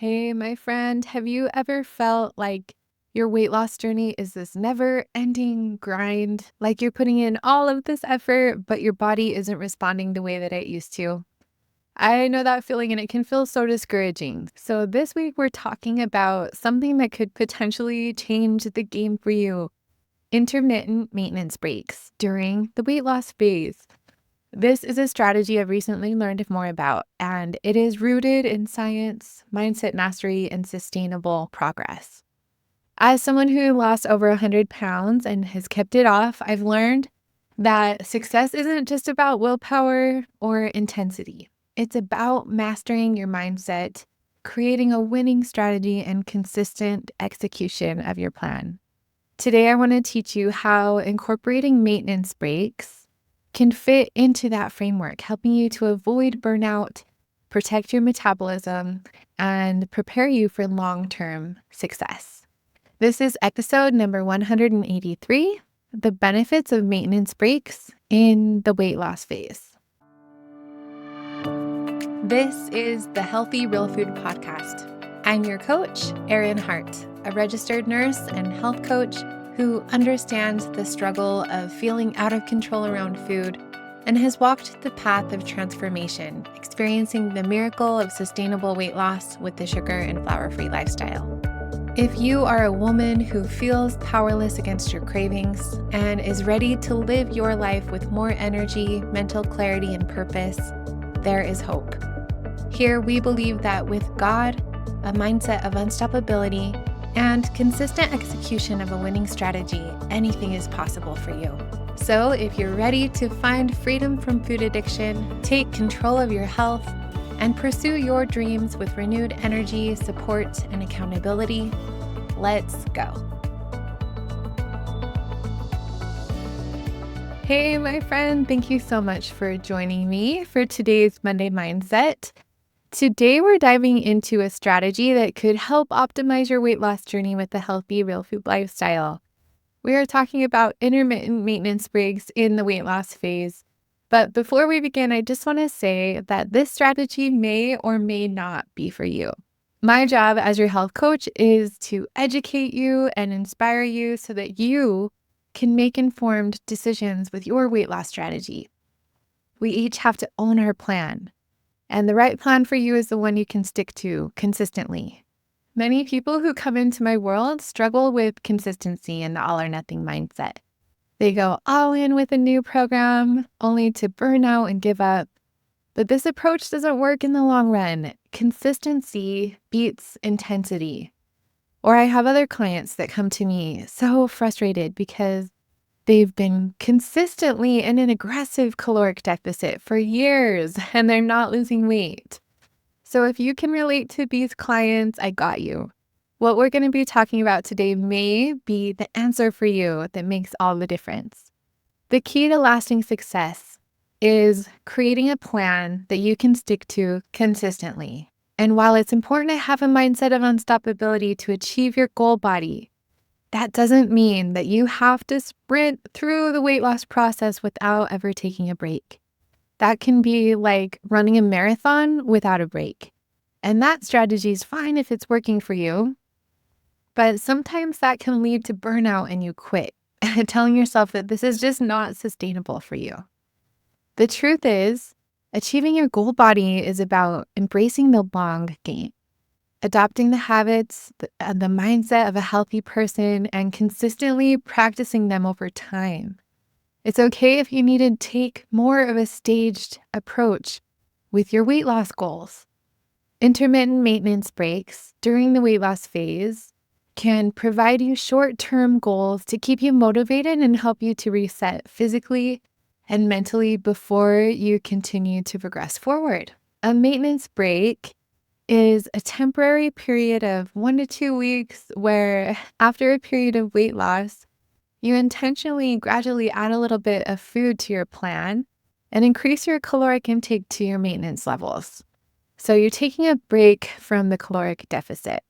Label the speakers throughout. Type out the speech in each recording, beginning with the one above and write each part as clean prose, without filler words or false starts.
Speaker 1: Hey, my friend, have you ever felt like your weight loss journey is this never ending grind? Like you're putting in all of this effort, but your body isn't responding the way that it used to? I know that feeling and it can feel so discouraging. So, this week we're talking about something that could potentially change the game for you: intermittent maintenance breaks during the weight loss phase. This is a strategy I've recently learned more about, and it is rooted in science, mindset mastery, and sustainable progress. As someone who lost over 100 pounds and has kept it off, I've learned that success isn't just about willpower or intensity. It's about mastering your mindset, creating a winning strategy, and consistent execution of your plan. Today, I want to teach you how incorporating maintenance breaks can fit into that framework, helping you to avoid burnout, protect your metabolism, and prepare you for long-term success. This is episode number 183, the benefits of maintenance breaks in the weight loss phase. This is the Healthy Real Food Podcast. I'm your coach, Erin Hart, a registered nurse and health coach who understands the struggle of feeling out of control around food and has walked the path of transformation, experiencing the miracle of sustainable weight loss with the sugar and flour-free lifestyle. If you are a woman who feels powerless against your cravings and is ready to live your life with more energy, mental clarity, and purpose, there is hope. Here we believe that with God, a mindset of unstoppability, and consistent execution of a winning strategy, anything is possible for you. So if you're ready to find freedom from food addiction, take control of your health, and pursue your dreams with renewed energy, support, and accountability, let's go. Hey, my friend, thank you so much for joining me for today's Monday Mindset. Today, we're diving into a strategy that could help optimize your weight loss journey with the healthy real food lifestyle. We are talking about intermittent maintenance breaks in the weight loss phase. But before we begin, I just want to say that this strategy may or may not be for you. My job as your health coach is to educate you and inspire you so that you can make informed decisions with your weight loss strategy. We each have to own our plan. And the right plan for you is the one you can stick to consistently. Many people who come into my world struggle with consistency and the all or nothing mindset. They go all in with a new program only to burn out and give up. But this approach doesn't work in the long run. Consistency beats intensity. Or I have other clients that come to me so frustrated because they've been consistently in an aggressive caloric deficit for years and they're not losing weight. So if you can relate to these clients, I got you. What we're going to be talking about today may be the answer for you that makes all the difference. The key to lasting success is creating a plan that you can stick to consistently. And while it's important to have a mindset of unstoppability to achieve your goal body, that doesn't mean that you have to sprint through the weight loss process without ever taking a break. That can be like running a marathon without a break. And that strategy is fine if it's working for you, but sometimes that can lead to burnout and you quit, telling yourself that this is just not sustainable for you. The truth is, achieving your goal body is about embracing the long game, adopting the habits, the mindset of a healthy person, and consistently practicing them over time. It's okay if you need to take more of a staged approach with your weight loss goals. Intermittent maintenance breaks during the weight loss phase can provide you short-term goals to keep you motivated and help you to reset physically and mentally before you continue to progress forward. A maintenance break is a temporary period of 1 to 2 weeks where, after a period of weight loss, you intentionally gradually add a little bit of food to your plan and increase your caloric intake to your maintenance levels. So you're taking a break from the caloric deficit.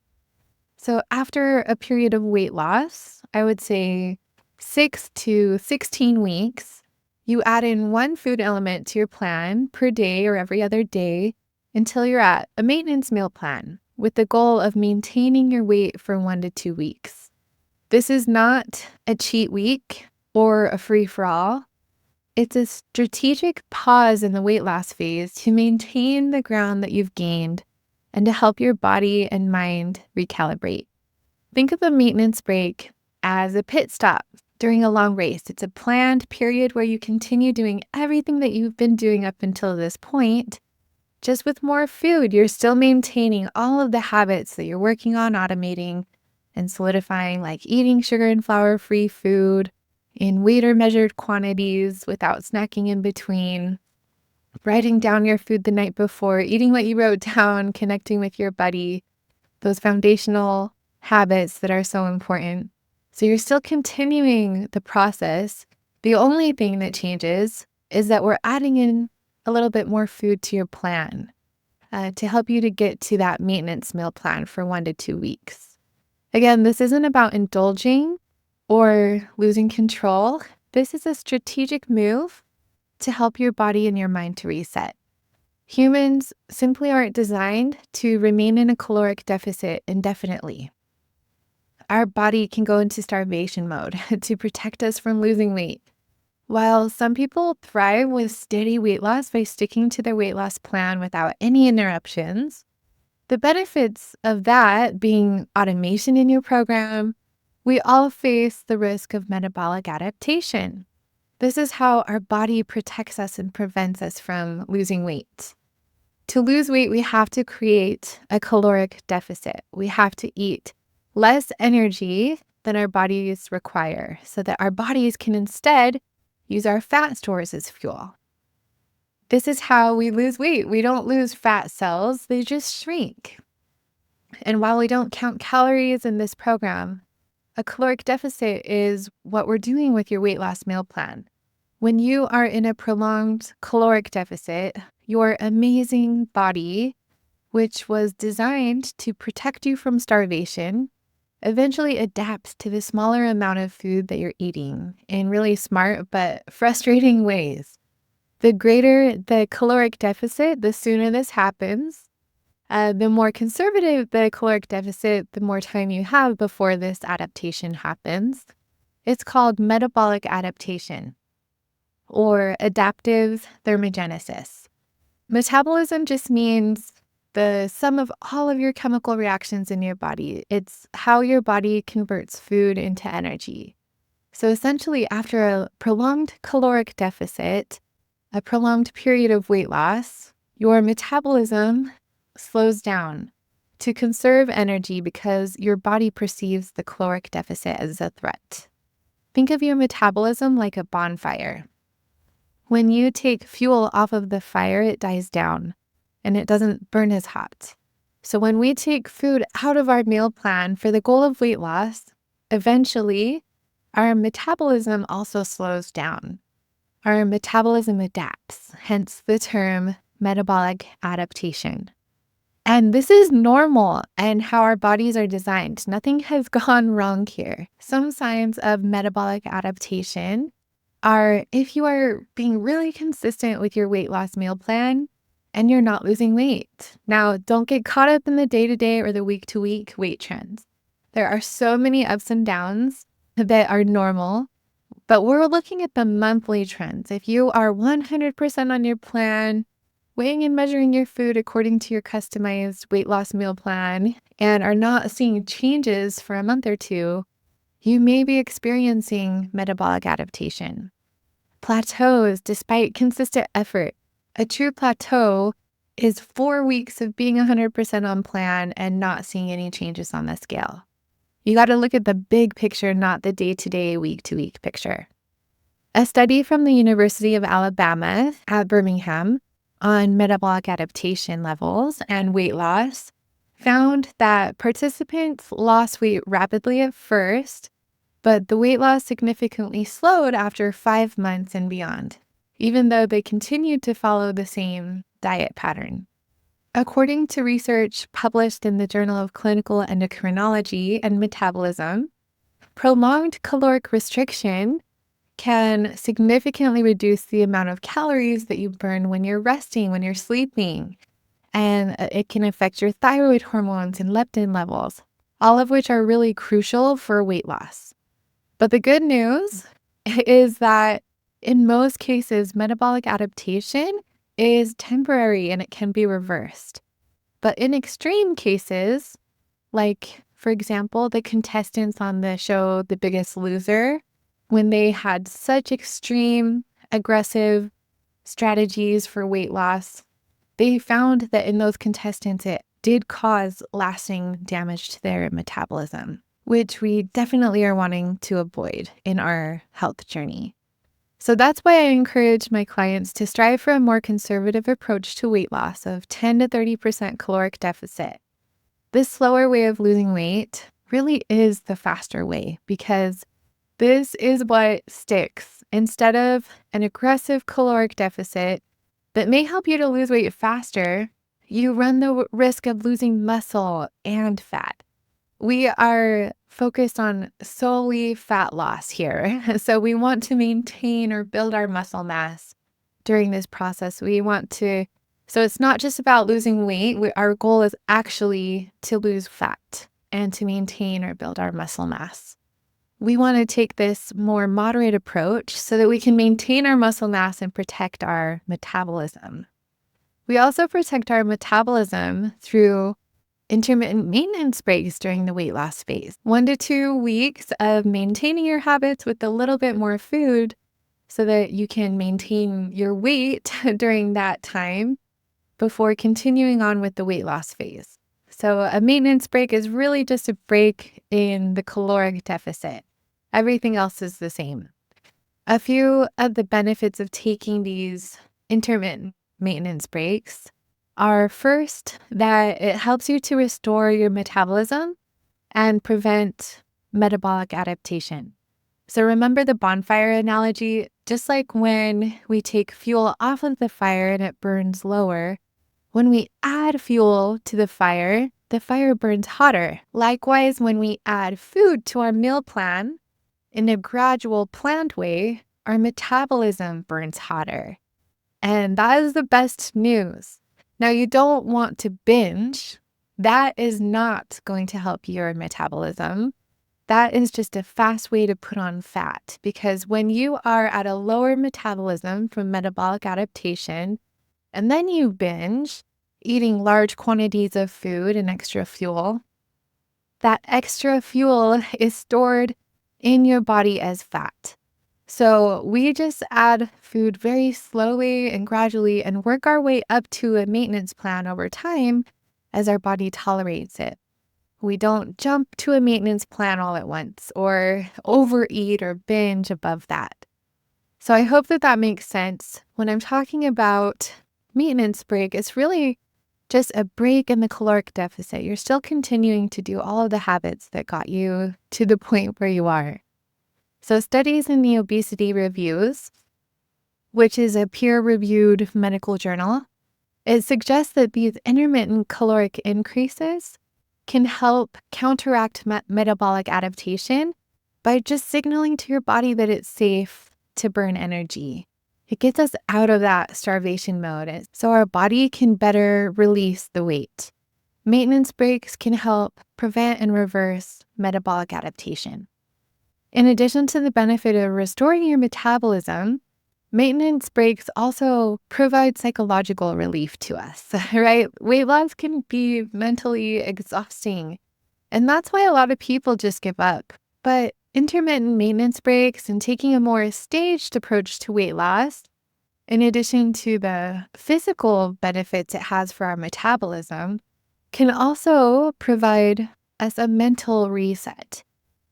Speaker 1: So after a period of weight loss, I would say 6 to 16 weeks, you add in one food element to your plan per day or every other day until you're at a maintenance meal plan, with the goal of maintaining your weight for 1 to 2 weeks. This is not a cheat week or a free-for-all. It's a strategic pause in the weight loss phase to maintain the ground that you've gained and to help your body and mind recalibrate. Think of a maintenance break as a pit stop during a long race. It's a planned period where you continue doing everything that you've been doing up until this point, just with more food. You're still maintaining all of the habits that you're working on automating and solidifying, like eating sugar and flour-free food in weight or measured quantities without snacking in between, writing down your food the night before, eating what you wrote down, connecting with your buddy, those foundational habits that are so important. So you're still continuing the process. The only thing that changes is that we're adding in a little bit more food to your plan to help you to get to that maintenance meal plan for 1 to 2 weeks. Again, this isn't about indulging or losing control. This is a strategic move to help your body and your mind to reset. Humans simply aren't designed to remain in a caloric deficit indefinitely. Our body can go into starvation mode to protect us from losing weight. While some people thrive with steady weight loss by sticking to their weight loss plan without any interruptions, the benefits of that being automation in your program, we all face the risk of metabolic adaptation. This is how our body protects us and prevents us from losing weight. To lose weight, we have to create a caloric deficit. We have to eat less energy than our bodies require so that our bodies can instead use our fat stores as fuel. This is how we lose weight. We don't lose fat cells, they just shrink. And while we don't count calories in this program, a caloric deficit is what we're doing with your weight loss meal plan. When you are in a prolonged caloric deficit, your amazing body, which was designed to protect you from starvation, eventually adapts to the smaller amount of food that you're eating in really smart but frustrating ways. The greater the caloric deficit, the sooner this happens. The more conservative the caloric deficit, the more time you have before this adaptation happens. It's called metabolic adaptation or adaptive thermogenesis. Metabolism just means the sum of all of your chemical reactions in your body. It's how your body converts food into energy. So essentially, after a prolonged caloric deficit, a prolonged period of weight loss, your metabolism slows down to conserve energy because your body perceives the caloric deficit as a threat. Think of your metabolism like a bonfire. When you take fuel off of the fire, it dies down and it doesn't burn as hot. So when we take food out of our meal plan for the goal of weight loss, eventually our metabolism also slows down. Our metabolism adapts, hence the term metabolic adaptation. And this is normal and how our bodies are designed. Nothing has gone wrong here. Some signs of metabolic adaptation are if you are being really consistent with your weight loss meal plan and you're not losing weight. Now, don't get caught up in the day-to-day or the week-to-week weight trends. There are so many ups and downs that are normal, but we're looking at the monthly trends. If you are 100% on your plan, weighing and measuring your food according to your customized weight loss meal plan, and are not seeing changes for a month or two, you may be experiencing metabolic adaptation. Plateaus despite consistent effort. A true plateau is 4 weeks of being 100% on plan and not seeing any changes on the scale. You got to look at the big picture, not the day-to-day, week-to-week picture. A study from the University of Alabama at Birmingham on metabolic adaptation levels and weight loss found that participants lost weight rapidly at first, but the weight loss significantly slowed after 5 months and beyond, even though they continued to follow the same diet pattern. According to research published in the Journal of Clinical Endocrinology and Metabolism, prolonged caloric restriction can significantly reduce the amount of calories that you burn when you're resting, when you're sleeping. and it can affect your thyroid hormones and leptin levels, all of which are really crucial for weight loss. But the good news is that in most cases, metabolic adaptation is temporary and it can be reversed. But in extreme cases, like, for example, the contestants on the show The Biggest Loser, when they had such extreme, aggressive strategies for weight loss, they found that in those contestants, it did cause lasting damage to their metabolism, which we definitely are wanting to avoid in our health journey. So that's why I encourage my clients to strive for a more conservative approach to weight loss of 10 to 30% caloric deficit. This slower way of losing weight really is the faster way because this is what sticks. Instead of an aggressive caloric deficit that may help you to lose weight faster, you run the risk of losing muscle and fat. We are focused on solely fat loss here. So we want to maintain or build our muscle mass during this process. So it's not just about losing weight. Our goal is actually to lose fat and to maintain or build our muscle mass. We want to take this more moderate approach so that we can maintain our muscle mass and protect our metabolism. We also protect our metabolism through intermittent maintenance breaks during the weight loss phase. 1 to 2 weeks of maintaining your habits with a little bit more food so that you can maintain your weight during that time before continuing on with the weight loss phase. So a maintenance break is really just a break in the caloric deficit. Everything else is the same. A few of the benefits of taking these intermittent maintenance breaks are first that it helps you to restore your metabolism and prevent metabolic adaptation. So remember the bonfire analogy, just like when we take fuel off of the fire and it burns lower, when we add fuel to the fire burns hotter. Likewise, when we add food to our meal plan in a gradual planned way, our metabolism burns hotter. And that is the best news. Now, you don't want to binge. That is not going to help your metabolism. That is just a fast way to put on fat, because when you are at a lower metabolism from metabolic adaptation, and then you binge, eating large quantities of food and extra fuel, that extra fuel is stored in your body as fat. So we just add food very slowly and gradually and work our way up to a maintenance plan over time as our body tolerates it. We don't jump to a maintenance plan all at once or overeat or binge above that. So I hope that makes sense. When I'm talking about maintenance break, it's really just a break in the caloric deficit. You're still continuing to do all of the habits that got you to the point where you are. So studies in the Obesity Reviews, which is a peer-reviewed medical journal, it suggests that these intermittent caloric increases can help counteract metabolic adaptation by just signaling to your body that it's safe to burn energy. It gets us out of that starvation mode so our body can better release the weight. Maintenance breaks can help prevent and reverse metabolic adaptation. In addition to the benefit of restoring your metabolism, maintenance breaks also provide psychological relief to us, right? Weight loss can be mentally exhausting, and that's why a lot of people just give up. But intermittent maintenance breaks and taking a more staged approach to weight loss, in addition to the physical benefits it has for our metabolism, can also provide us a mental reset,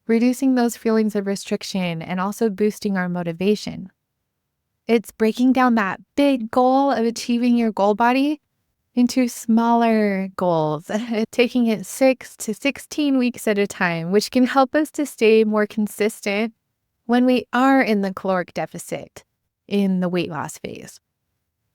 Speaker 1: reducing those feelings of restriction and also boosting our motivation. It's breaking down that big goal of achieving your goal body into smaller goals, taking it 6 to 16 weeks at a time, which can help us to stay more consistent when we are in the caloric deficit in the weight loss phase.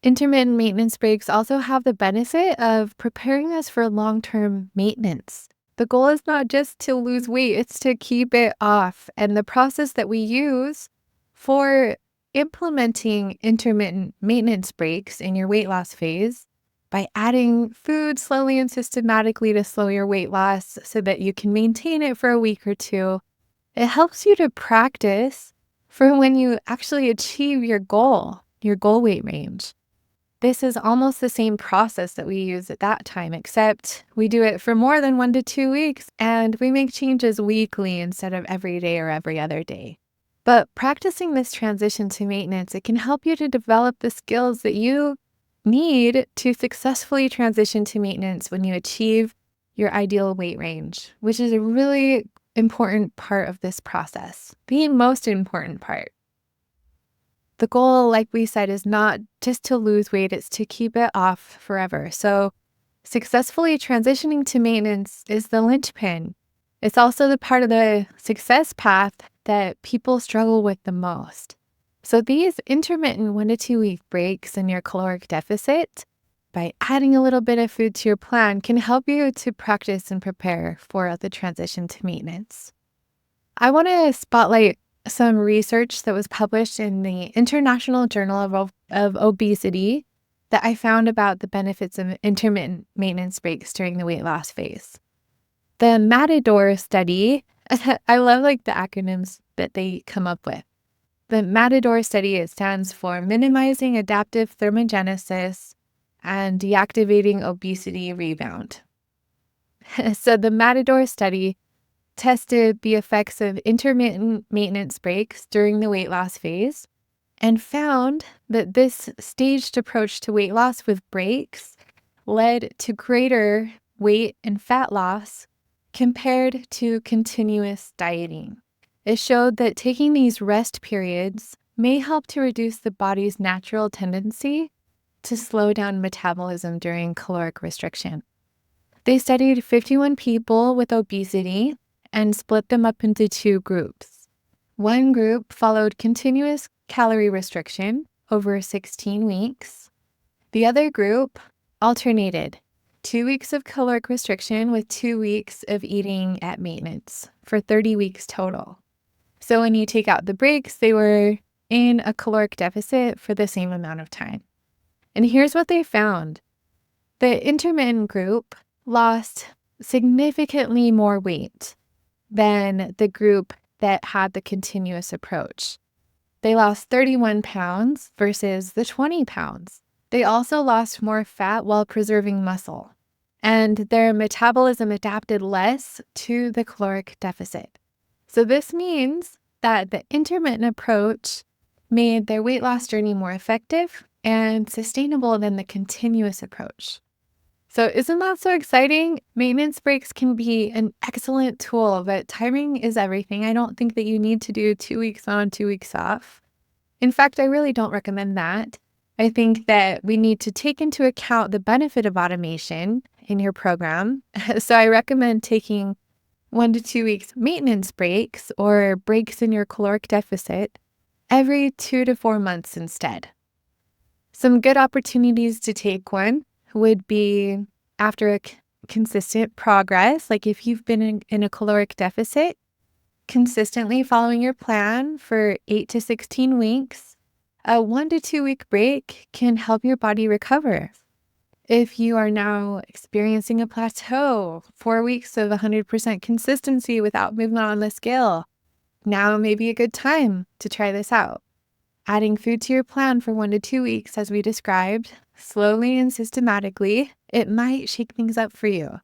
Speaker 1: Intermittent maintenance breaks also have the benefit of preparing us for long-term maintenance. The goal is not just to lose weight, it's to keep it off. And the process that we use for implementing intermittent maintenance breaks in your weight loss phase by adding food slowly and systematically to slow your weight loss so that you can maintain it for a week or two. It helps you to practice for when you actually achieve your goal weight range. This is almost the same process that we use at that time, except we do it for more than 1 to 2 weeks, and we make changes weekly instead of every day or every other day. But practicing this transition to maintenance, it can help you to develop the skills that you need to successfully transition to maintenance when you achieve your ideal weight range, which is a really important part of this process, the most important part. The goal, like we said, is not just to lose weight, it's to keep it off forever. So successfully transitioning to maintenance is the linchpin. It's also the part of the success path that people struggle with the most. So these intermittent 1 to 2 week breaks in your caloric deficit, by adding a little bit of food to your plan, can help you to practice and prepare for the transition to maintenance. I want to spotlight some research that was published in the International Journal of Obesity that I found about the benefits of intermittent maintenance breaks during the weight loss phase. The Matador study, I love the acronyms that they come up with. The Matador study, it stands for Minimizing Adaptive Thermogenesis and Deactivating Obesity Rebound. So the Matador study tested the effects of intermittent maintenance breaks during the weight loss phase and found that this staged approach to weight loss with breaks led to greater weight and fat loss compared to continuous dieting. It showed that taking these rest periods may help to reduce the body's natural tendency to slow down metabolism during caloric restriction. They studied 51 people with obesity and split them up into 2 groups. One group followed continuous calorie restriction over 16 weeks. The other group alternated 2 weeks of caloric restriction with 2 weeks of eating at maintenance for 30 weeks total. So when you take out the breaks, they were in a caloric deficit for the same amount of time. And here's what they found. The intermittent group lost significantly more weight than the group that had the continuous approach. They lost 31 pounds versus the 20 pounds. They also lost more fat while preserving muscle, and their metabolism adapted less to the caloric deficit. So this means that the intermittent approach made their weight loss journey more effective and sustainable than the continuous approach. So isn't that so exciting? Maintenance breaks can be an excellent tool, but timing is everything. I don't think that you need to do 2 weeks on, 2 weeks off. In fact, I really don't recommend that. I think that we need to take into account the benefit of automation in your program. So I recommend taking 1 to 2 weeks maintenance breaks or breaks in your caloric deficit every 2 to 4 months instead. Some good opportunities to take one would be after a consistent progress, like if you've been in a caloric deficit, consistently following your plan for 8 to 16 weeks, a 1 to 2 week break can help your body recover. If you are now experiencing a plateau, 4 weeks of 100% consistency without movement on the scale, now may be a good time to try this out. Adding food to your plan for 1 to 2 weeks, as we described, slowly and systematically, it might shake things up for you.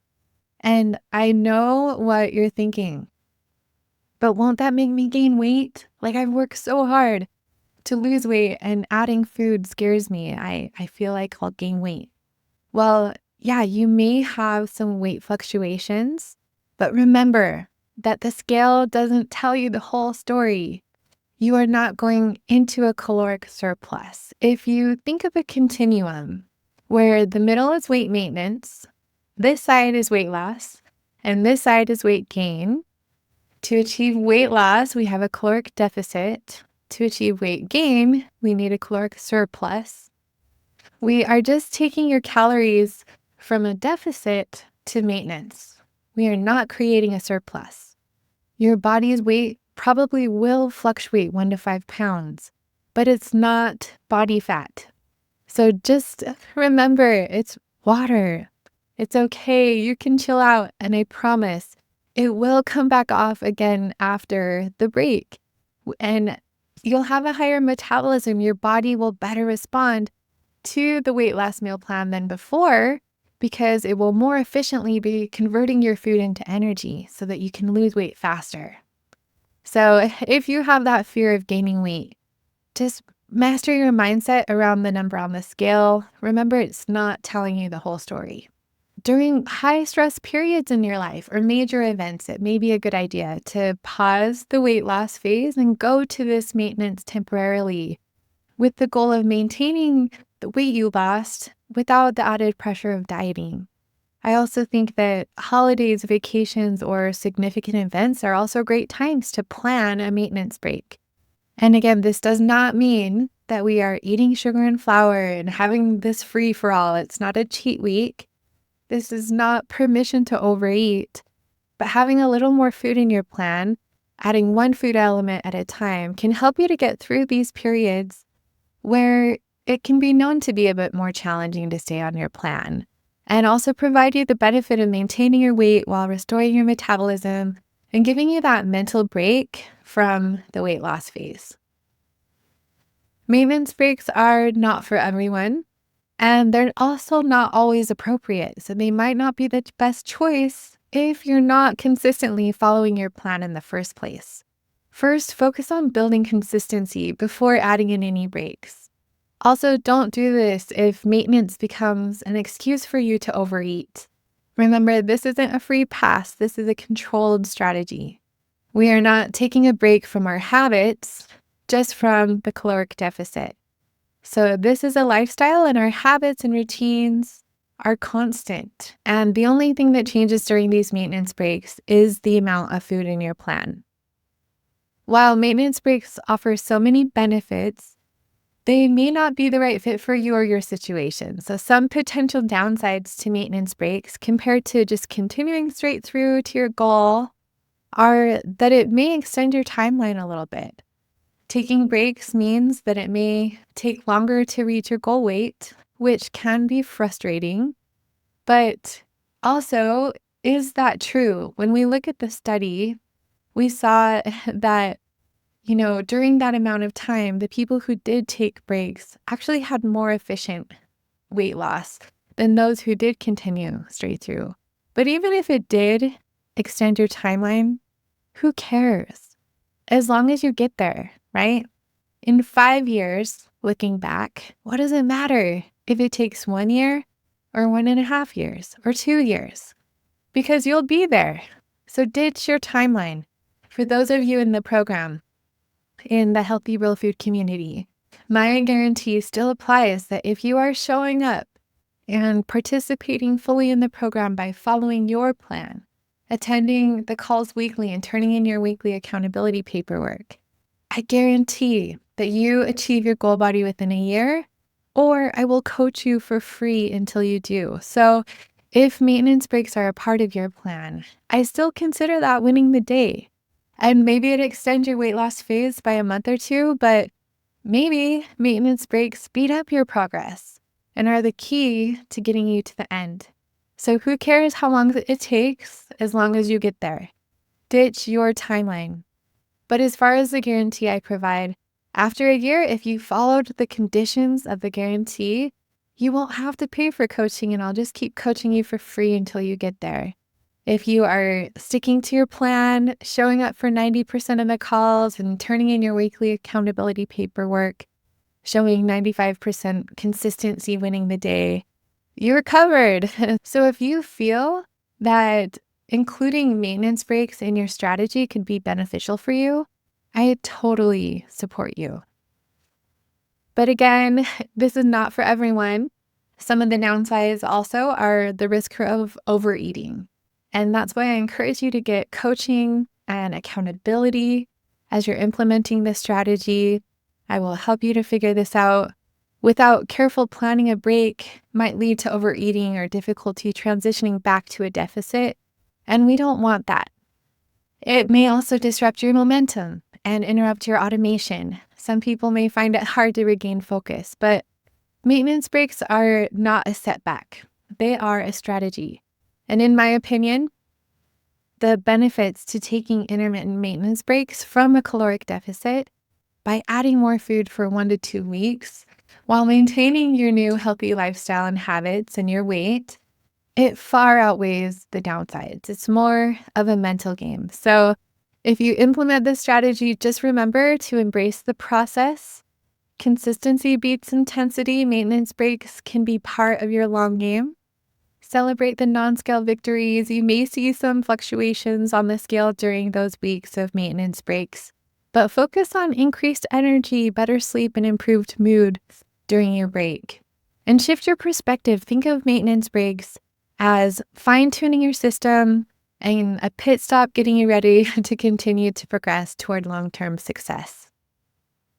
Speaker 1: And I know what you're thinking, but won't that make me gain weight? I've worked so hard to lose weight, and adding food scares me. I feel like I'll gain weight. Well, yeah, you may have some weight fluctuations, but remember that the scale doesn't tell you the whole story. You are not going into a caloric surplus. If you think of a continuum where the middle is weight maintenance, this side is weight loss, and this side is weight gain. To achieve weight loss, we have a caloric deficit. To achieve weight gain, we need a caloric surplus. We are just taking your calories from a deficit to maintenance. We are not creating a surplus. Your body's weight probably will fluctuate 1 to 5 pounds, but it's not body fat. So just remember, it's water. It's okay. You can chill out. And I promise it will come back off again after the break. And you'll have a higher metabolism. Your body will better respond to the weight loss meal plan than before because it will more efficiently be converting your food into energy so that you can lose weight faster. So if you have that fear of gaining weight, just master your mindset around the number on the scale. Remember, it's not telling you the whole story. During high stress periods in your life or major events, it may be a good idea to pause the weight loss phase and go to this maintenance temporarily with the goal of maintaining the weight you lost without the added pressure of dieting. I also think that holidays, vacations, or significant events are also great times to plan a maintenance break. And again, this does not mean that we are eating sugar and flour and having this free for all. It's not a cheat week. This is not permission to overeat, but having a little more food in your plan, adding one food element at a time, can help you to get through these periods where it can be known to be a bit more challenging to stay on your plan, and also provide you the benefit of maintaining your weight while restoring your metabolism and giving you that mental break from the weight loss phase. Maintenance breaks are not for everyone, and they're also not always appropriate. So they might not be the best choice if you're not consistently following your plan in the first place. First, focus on building consistency before adding in any breaks. Also, don't do this if maintenance becomes an excuse for you to overeat. Remember, this isn't a free pass. This is a controlled strategy. We are not taking a break from our habits, just from the caloric deficit. So this is a lifestyle, and our habits and routines are constant. And the only thing that changes during these maintenance breaks is the amount of food in your plan. While maintenance breaks offer so many benefits, they may not be the right fit for you or your situation. So some potential downsides to maintenance breaks compared to just continuing straight through to your goal are that it may extend your timeline a little bit. Taking breaks means that it may take longer to reach your goal weight, which can be frustrating. But also, is that true? When we look at the study, we saw that, during that amount of time, the people who did take breaks actually had more efficient weight loss than those who did continue straight through. But even if it did extend your timeline, who cares? As long as you get there, right? In 5 years, looking back, what does it matter if it takes 1 year or 1.5 years or 2 years? Because you'll be there. So ditch your timeline. For those of you in the program, in the Healthy Real Food community, my guarantee still applies that if you are showing up and participating fully in the program by following your plan, attending the calls weekly and turning in your weekly accountability paperwork, I guarantee that you achieve your goal body within a year, or I will coach you for free until you do. So if maintenance breaks are a part of your plan, I still consider that winning the day. And maybe it extends your weight loss phase by a month or two, but maybe maintenance breaks speed up your progress and are the key to getting you to the end. So who cares how long it takes as long as you get there? Ditch your timeline. But as far as the guarantee I provide, after a year, if you followed the conditions of the guarantee, you won't have to pay for coaching, and I'll just keep coaching you for free until you get there. If you are sticking to your plan, showing up for 90% of the calls and turning in your weekly accountability paperwork, showing 95% consistency winning the day, you're covered. So if you feel that including maintenance breaks in your strategy could be beneficial for you, I totally support you. But again, this is not for everyone. Some of the downsides also are the risk of overeating. And that's why I encourage you to get coaching and accountability as you're implementing this strategy. I will help you to figure this out. Without careful planning, a break might lead to overeating or difficulty transitioning back to a deficit. And we don't want that. It may also disrupt your momentum and interrupt your automation. Some people may find it hard to regain focus, but maintenance breaks are not a setback. they are a strategy. And in my opinion, the benefits to taking intermittent maintenance breaks from a caloric deficit by adding more food for 1 to 2 weeks while maintaining your new healthy lifestyle and habits and your weight, it far outweighs the downsides. It's more of a mental game. So if you implement this strategy, just remember to embrace the process. Consistency beats intensity. Maintenance breaks can be part of your long game. Celebrate the non-scale victories. You may see some fluctuations on the scale during those weeks of maintenance breaks, but focus on increased energy, better sleep, and improved mood during your break. And shift your perspective. Think of maintenance breaks as fine-tuning your system and a pit stop getting you ready to continue to progress toward long-term success.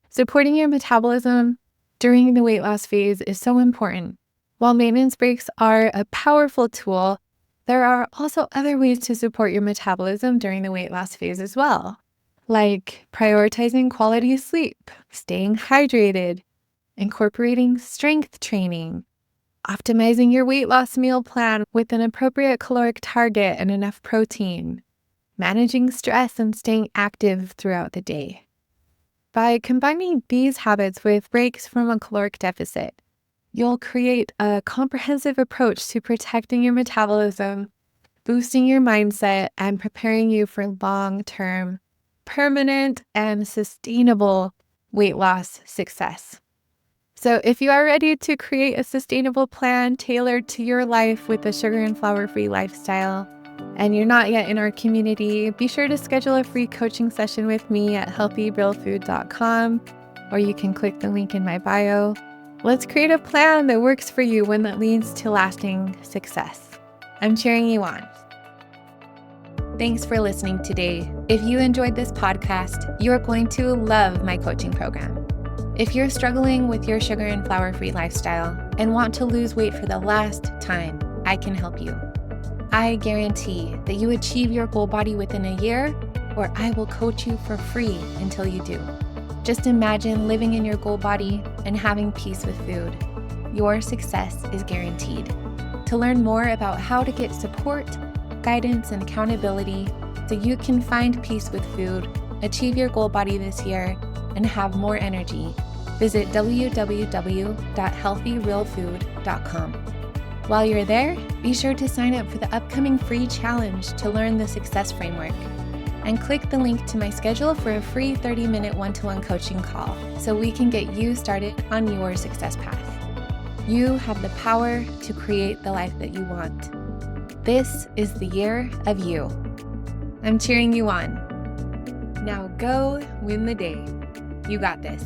Speaker 1: Supporting your metabolism during the weight loss phase is so important. While maintenance breaks are a powerful tool, there are also other ways to support your metabolism during the weight loss phase as well, like prioritizing quality sleep, staying hydrated, incorporating strength training, optimizing your weight loss meal plan with an appropriate caloric target and enough protein, managing stress and staying active throughout the day. By combining these habits with breaks from a caloric deficit, you'll create a comprehensive approach to protecting your metabolism, boosting your mindset, and preparing you for long-term, permanent, and sustainable weight loss success. So if you are ready to create a sustainable plan tailored to your life with a sugar and flour-free lifestyle, and you're not yet in our community, be sure to schedule a free coaching session with me at healthyrealfood.com, or you can click the link in my bio. Let's create a plan that works for you, one that leads to lasting success. I'm cheering you on. Thanks for listening today. If you enjoyed this podcast, you're going to love my coaching program. If you're struggling with your sugar and flour-free lifestyle and want to lose weight for the last time, I can help you. I guarantee that you achieve your goal body within a year, or I will coach you for free until you do. Just imagine living in your goal body and having peace with food. Your success is guaranteed. To learn more about how to get support, guidance, and accountability so you can find peace with food, achieve your goal body this year, and have more energy, visit www.healthyrealfood.com. While you're there, be sure to sign up for the upcoming free challenge to learn the success framework, and click the link to my schedule for a free 30-minute one-to-one coaching call so we can get you started on your success path. You have the power to create the life that you want. This is the year of you. I'm cheering you on. Now go win the day. You got this.